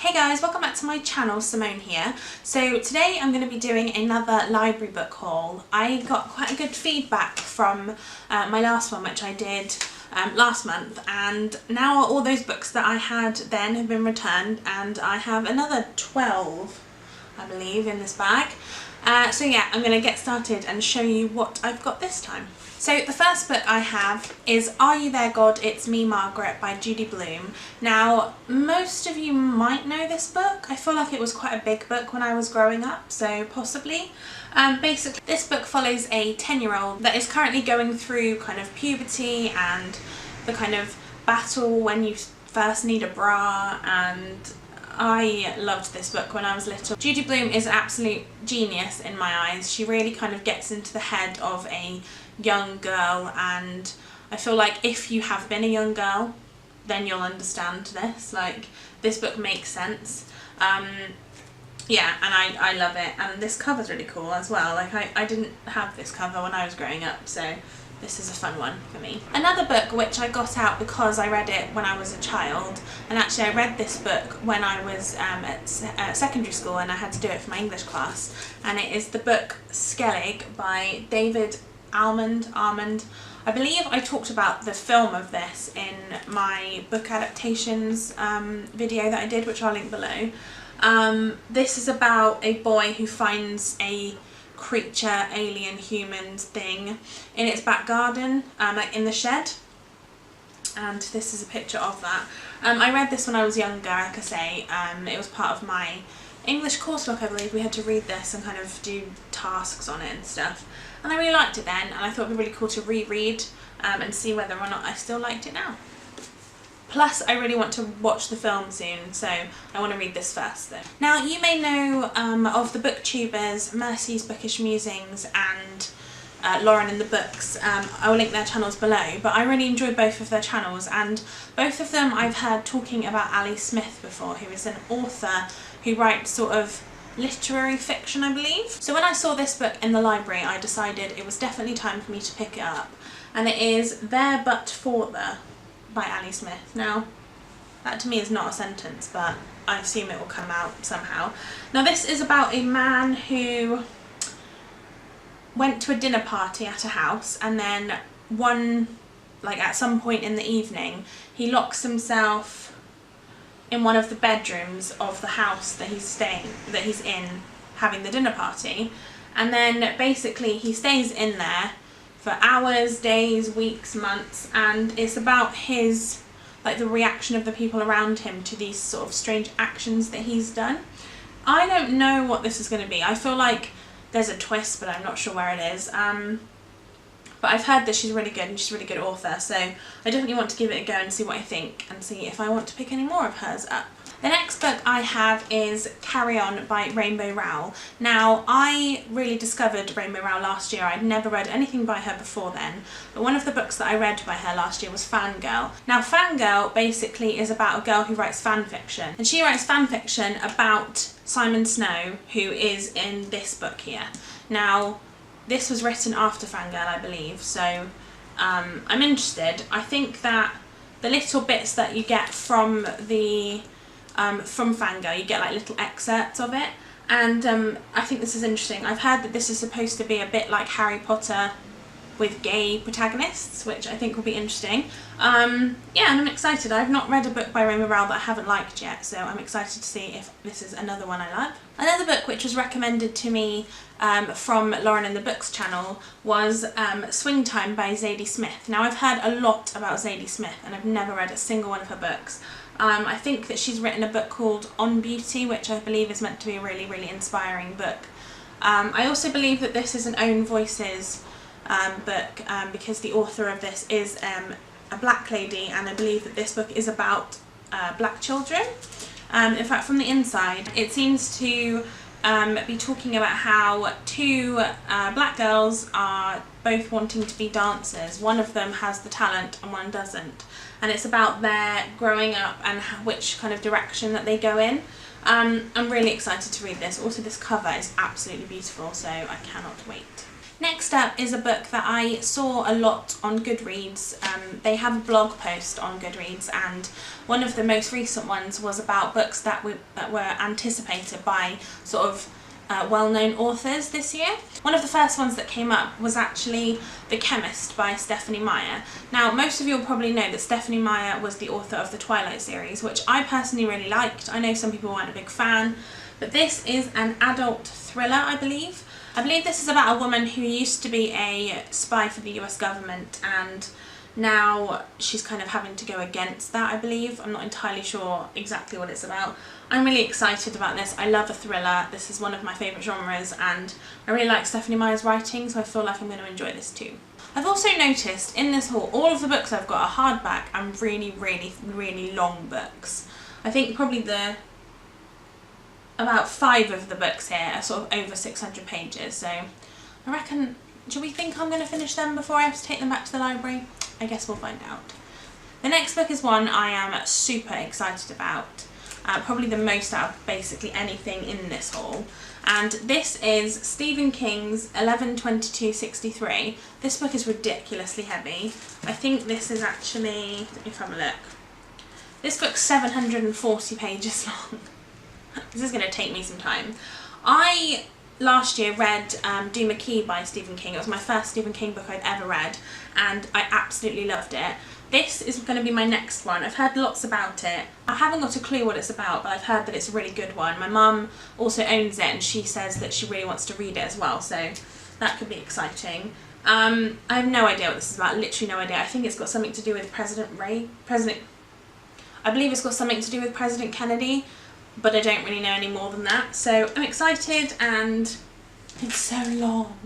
Hey guys, welcome back to my channel, Simone here. So today I'm going to be doing another library book haul. I got quite a good feedback from my last one, which I did last month, and now all those books that I had then have been returned, and I have another 12, I believe, in this bag. So yeah, I'm going to get started and show you what I've got this time. So the first book I have is Are You There God? It's Me Margaret by Judy Blume. Now most of you might know this book. I feel like it was quite a big book when I was growing up, so possibly. Basically this book follows a 10-year-old that is currently going through kind of puberty and the kind of battle when you first need a bra, and I loved this book when I was little. Judy Blume is an absolute genius in my eyes. She really kind of gets into the head of a young girl, and I feel like if you have been a young girl then you'll understand this. Like, this book makes sense. Yeah, and I love it, and this cover's really cool as well. Like, I didn't have this cover when I was growing up, so this is a fun one for me. Another book which I got out because I read it when I was a child, and actually I read this book when I was at secondary school and I had to do it for my English class, and it is the book Skerrick by David Almond. I believe I talked about the film of this in my book adaptations video that I did, which I'll link below. This is about a boy who finds a creature, alien, human thing in its back garden, like in the shed, and this is a picture of that. I read this when I was younger, like I say. It was part of my English coursework, I believe. We had to read this and kind of do tasks on it and stuff, and I really liked it then, and I thought it would be really cool to reread and see whether or not I still liked it now. Plus, I really want to watch the film soon, so I want to read this first though. Now, you may know of the booktubers Mercy's Bookish Musings and Lauren in the Books. I will link their channels below, but I really enjoy both of their channels, and both of them I've heard talking about Ali Smith before, who is an author who writes sort of literary fiction, I believe. So when I saw this book in the library, I decided it was definitely time for me to pick it up, and it is There But For The by Ali Smith. Now, that to me is not a sentence, but I assume it will come out somehow. Now, this is about a man who went to a dinner party at a house, and then at some point in the evening, he locks himself in one of the bedrooms of the house that he's in having the dinner party, and then basically he stays in there for hours, days, weeks, months, and it's about his, like, the reaction of the people around him to these sort of strange actions that he's done. I don't know what this is going to be. I feel like there's a twist, but I'm not sure where it is. But I've heard that she's really good, and she's a really good author, so I definitely want to give it a go and see what I think, and see if I want to pick any more of hers up. The next book I have is Carry On by Rainbow Rowell. Now, I really discovered Rainbow Rowell last year. I'd never read anything by her before then, but one of the books that I read by her last year was Fangirl. Now, Fangirl basically is about a girl who writes fan fiction, and she writes fan fiction about Simon Snow, who is in this book here. Now, this was written after Fangirl, I believe, so I'm interested. I think that the little bits that you get from Fangirl, you get like little excerpts of it, and I think this is interesting. I've heard that this is supposed to be a bit like Harry Potter with gay protagonists, which I think will be interesting. Yeah, and I'm excited. I've not read a book by Rainbow Rowell that I haven't liked yet, so I'm excited to see if this is another one I love. Another book which was recommended to me from Lauren in the Books channel was Swing Time by Zadie Smith. Now, I've heard a lot about Zadie Smith, and I've never read a single one of her books. I think that she's written a book called On Beauty, which I believe is meant to be a really, really inspiring book. I also believe that this is an Own Voices book, because the author of this is a black lady, and I believe that this book is about black children. In fact, from the inside, it seems to be talking about how two black girls are both wanting to be dancers. One of them has the talent and one doesn't, and it's about their growing up and which kind of direction that they go in. I'm really excited to read this. Also, this cover is absolutely beautiful, so I cannot wait. Next up is a book that I saw a lot on Goodreads. They have a blog post on Goodreads, and one of the most recent ones was about books that were anticipated by sort of well-known authors this year. One of the first ones that came up was actually The Chemist by Stephenie Meyer. Now, most of you will probably know that Stephenie Meyer was the author of the Twilight series, which I personally really liked. I know some people weren't a big fan, but this is an adult thriller, I believe. I believe this is about a woman who used to be a spy for the US government, and now she's kind of having to go against that, I believe. I'm not entirely sure exactly what it's about. I'm really excited about this. I love a thriller. This is one of my favourite genres, and I really like Stephenie Meyer's writing, so I feel like I'm going to enjoy this too. I've also noticed in this haul, all of the books I've got are hardback and really, really, really long books. I think probably about 5 of the books here are sort of over 600 pages, so I reckon, do we think I'm going to finish them before I have to take them back to the library? I guess we'll find out. The next book is one I am super excited about, probably the most out of basically anything in this haul, and this is Stephen King's 11/22/63. This book is ridiculously heavy. I think this is actually, let me have a look, this book's 740 pages long. This is going to take me some time. I last year read Do McKee by Stephen King. It was my first Stephen King book I'd ever read, and I absolutely loved it. This is going to be my next one. I've heard lots about it. I haven't got a clue what it's about, but I've heard that it's a really good one. My mum also owns it, and she says that she really wants to read it as well, so that could be exciting. I have no idea what this is about, literally no idea. I think it's got something to do with I believe it's got something to do with President Kennedy, but I don't really know any more than that. So I'm excited, and it's so long.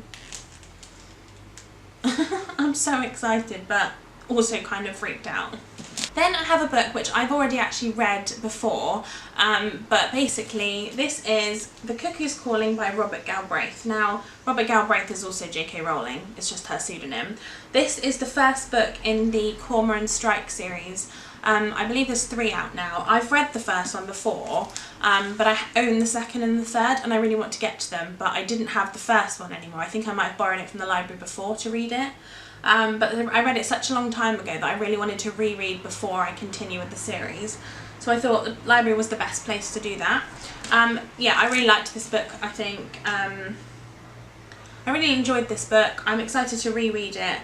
I'm so excited, but also kind of freaked out. Then I have a book which I've already actually read before, but basically this is The Cuckoo's Calling by Robert Galbraith. Now, Robert Galbraith is also J.K. Rowling, it's just her pseudonym. This is the first book in the Cormoran Strike series. I believe there's 3 out now. I've read the first one before, but I own the second and the third, and I really want to get to them, but I didn't have the first one anymore. I think I might have borrowed it from the library before to read it. But I read it such a long time ago that I really wanted to reread before I continue with the series. So I thought the library was the best place to do that. Yeah, I really liked this book, I think. I really enjoyed this book. I'm excited to reread it.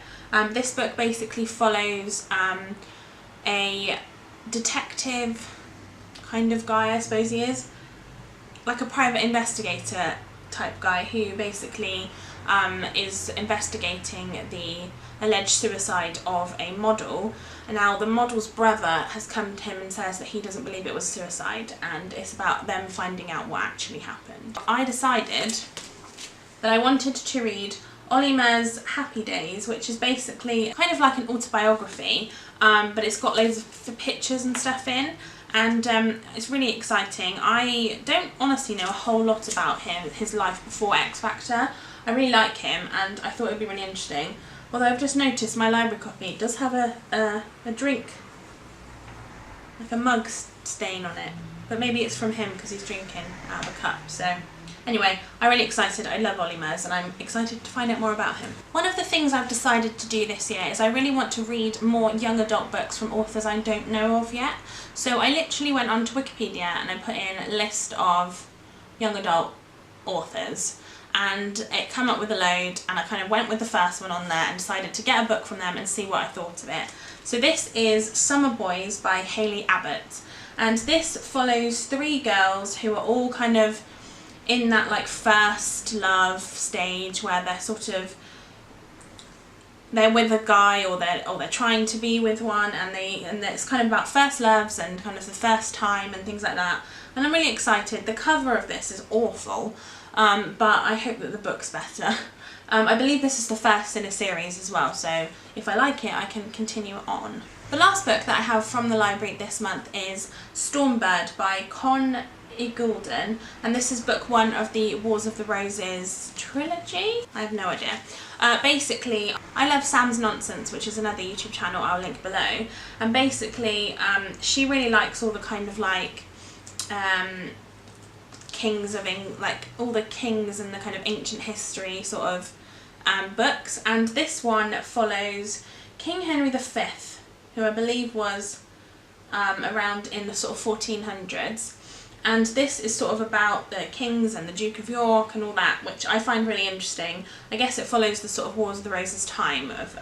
This book basically follows a detective kind of guy, I suppose he is. Like a private investigator type guy who basically is investigating the alleged suicide of a model. And now the model's brother has come to him and says that he doesn't believe it was suicide, and it's about them finding out what actually happened. I decided that I wanted to read Olimeh's Happy Days, which is basically kind of like an autobiography, but it's got loads of pictures and stuff in, and it's really exciting. I don't honestly know a whole lot about him, his life before X Factor. I really like him, and I thought it would be really interesting. Although I've just noticed my library copy does have a drink, like a mug stain on it, but maybe it's from him because he's drinking out of a cup. So anyway, I'm really excited. I love Olimeh's, and I'm excited to find out more about him. One of the things I've decided to do this year is I really want to read more young adult books from authors I don't know of yet. So I literally went onto Wikipedia and I put in a list of young adult authors, and it came up with a load, and I kind of went with the first one on there and decided to get a book from them and see what I thought of it. So this is Summer Boys by Hayley Abbott, and this follows 3 girls who are all kind of in that like first love stage where they're sort of, they're with a guy, or they're trying to be with one, and it's kind of about first loves and kind of the first time and things like that. And I'm really excited. The cover of this is awful, but I hope that the book's better. I believe this is the first in a series as well, so if I like it I can continue on. The last book that I have from the library this month is Stormbird by Con Iggulden, and this is book 1 of the Wars of the Roses trilogy? I have no idea. Basically, I love Sam's Nonsense, which is another YouTube channel I'll link below, and basically she really likes all the kind of like kings of England, like all the kings and the kind of ancient history sort of books, and this one follows King Henry V, who I believe was around in the sort of 1400s. And this is sort of about the kings and the Duke of York and all that, which I find really interesting. I guess it follows the sort of Wars of the Roses time of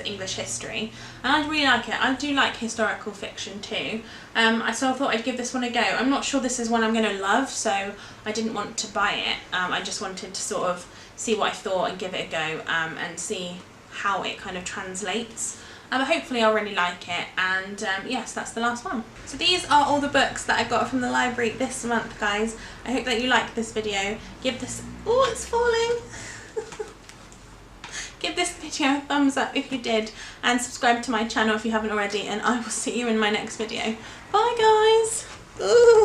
English history, and I really like it. I do like historical fiction too, so I thought I'd give this one a go. I'm not sure this is one I'm going to love, so I didn't want to buy it. I just wanted to sort of see what I thought and give it a go, and see how it kind of translates. Hopefully I'll really like it, and yes, that's the last one. So these are all the books that I got from the library this month, guys. I hope that you liked this video. Give this... oh, it's falling! Give this video a thumbs up if you did, and subscribe to my channel if you haven't already, and I will see you in my next video. Bye guys! Ooh.